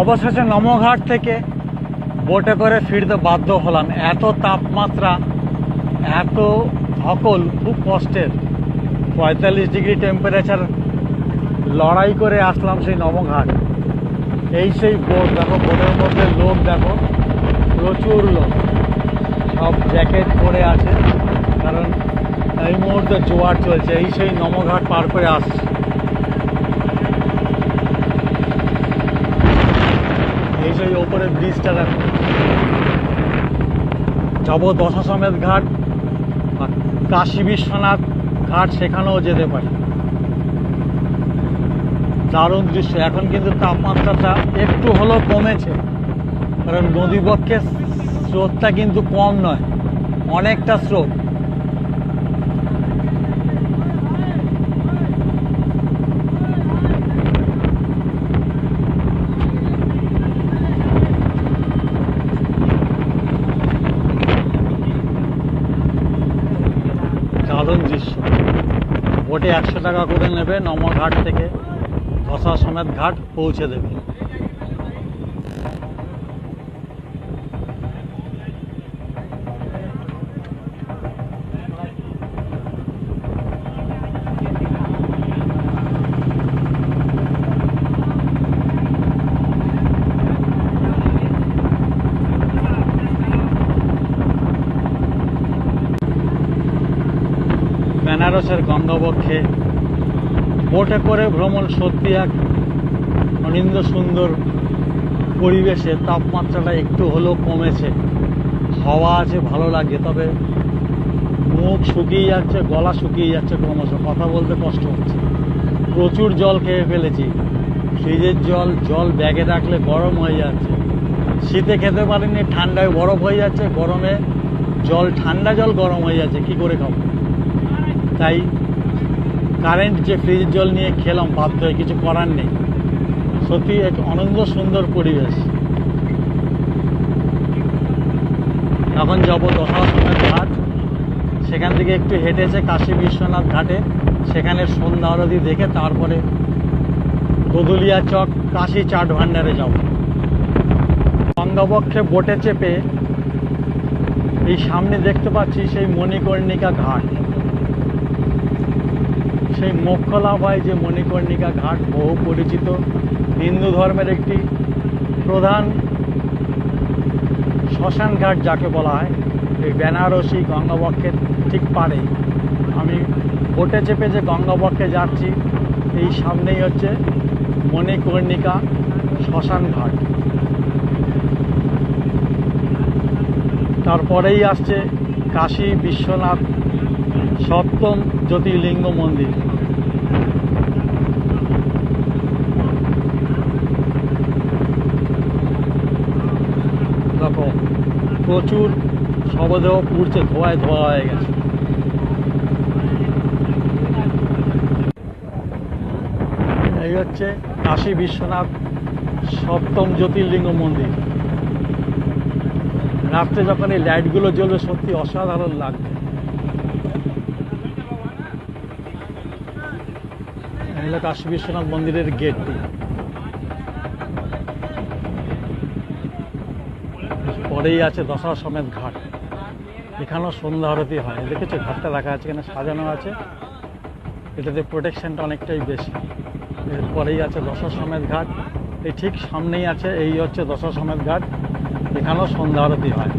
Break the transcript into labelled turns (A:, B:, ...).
A: অবশেষে নমঘাট থেকে বোটে করে ফিরতে বাধ্য হলাম। এত তাপমাত্রা, এত ধকল, খুব কষ্টের। 45 ডিগ্রি টেম্পারেচার লড়াই করে আসলাম সেই নমঘাট। এই সেই বোট দেখো, বোটের মধ্যে লোক দেখো, প্রচুর লোক, সব জ্যাকেট পরে আছে, কারণ এই মুহূর্তে জোয়ার চলছে। এই সেই নমঘাট পার করে আসছে। এই সেই ওপরে ব্রিজটা দেখো, যাবো দশাশ্বমেধ ঘাট বা কাশী বিশ্বনাথ ঘাট, সেখানেও যেতে পারি। দারুণ দৃশ্য। এখন কিন্তু তাপমাত্রাটা একটু হলেও কমেছে, কারণ নদীপক্ষের স্রোতটা কিন্তু কম নয়, অনেকটা স্রোত। দারুণ দৃশ্য। বোটে 100 টাকা করে নেবে, নমঘাট থেকে দশাশ্বমেধ ঘাট পৌঁছে দেবে। বেনারসের গঙ্গাবক্ষে বোটে করে ভ্রমণ সত্যি এক অনিন্দ্য সুন্দর পরিবেশে। তাপমাত্রাটা একটু হলেও কমেছে, হাওয়া আছে, ভালো লাগে। তবে মুখ শুকিয়ে যাচ্ছে, গলা শুকিয়ে যাচ্ছে, ক্রমশ কথা বলতে কষ্ট হচ্ছে। প্রচুর জল খেয়ে ফেলেছি। ফ্রিজের জল ব্যাগে রাখলে গরম হয়ে যাচ্ছে। শীতে খেতে পারিনি, ঠান্ডায় বরফ হয়ে যাচ্ছে, গরমে ঠান্ডা জল গরম হয়ে যাচ্ছে, কি করে খাবো? তাই কারেন্ট যে ফ্রিজের জল নিয়ে খেলাম, বাধ্য হয়ে, কিছু করার নেই। সত্যি এক অনন্য সুন্দর পরিবেশ। এখন যাবো দশাশ্বমেধ ঘাট, সেখান থেকে একটু হেঁটেছে কাশী বিশ্বনাথ ঘাটে, সেখানে সন্ধ্যা আরতি দেখে তারপরে দোদুলিয়া চক কাশী চাট ভান্ডারে যাব। গঙ্গাবক্ষে বোটে চেপে এই সামনে দেখতে পাচ্ছি সেই মণিকর্ণিকা ঘাট। সেই মোক্ষ লাভ হয় যে মণিকর্ণিকা ঘাট, বহু পরিচিত, হিন্দু ধর্মের একটি প্রধান শ্মশান ঘাট যাকে বলা হয়। এই বেনারসি গঙ্গাবক্ষের ঠিক পারে। আমি বোটে চেপে যে গঙ্গাবক্ষে যাচ্ছি, এই সামনেই হচ্ছে মণিকর্ণিকা শ্মশান ঘাট। তারপরেই আসছে কাশী বিশ্বনাথ সপ্তম জ্যোতির্লিঙ্গ মন্দির। দেখো, প্রচুর শবদেহ পুড়ছে, ধোঁয়ায় ধোয়া হয়ে গেছে। এই হচ্ছে কাশী বিশ্বনাথ সপ্তম জ্যোতির্লিঙ্গ মন্দির। রাত্রে যখন এই লাইটগুলো জ্বলবে, সত্যি অসাধারণ লাগবে। এই হলো কাশী বিশ্বনাথ মন্দিরের গেটটি। পরেই আছে দশাশ্বমেধ ঘাট, এখানেও সন্ধ্যা আরতি হয়। দেখেছো, ঘাটটা রাখা আছে, এখানে সাজানো আছে, এটাতে প্রোটেকশনটা অনেকটাই বেশি। এরপরেই আছে দশাশ্বমেধ ঘাট, এই ঠিক সামনেই আছে, এই হচ্ছে দশাশ্বমেধ ঘাট, এখানেও সন্ধ্যা আরতি হয়।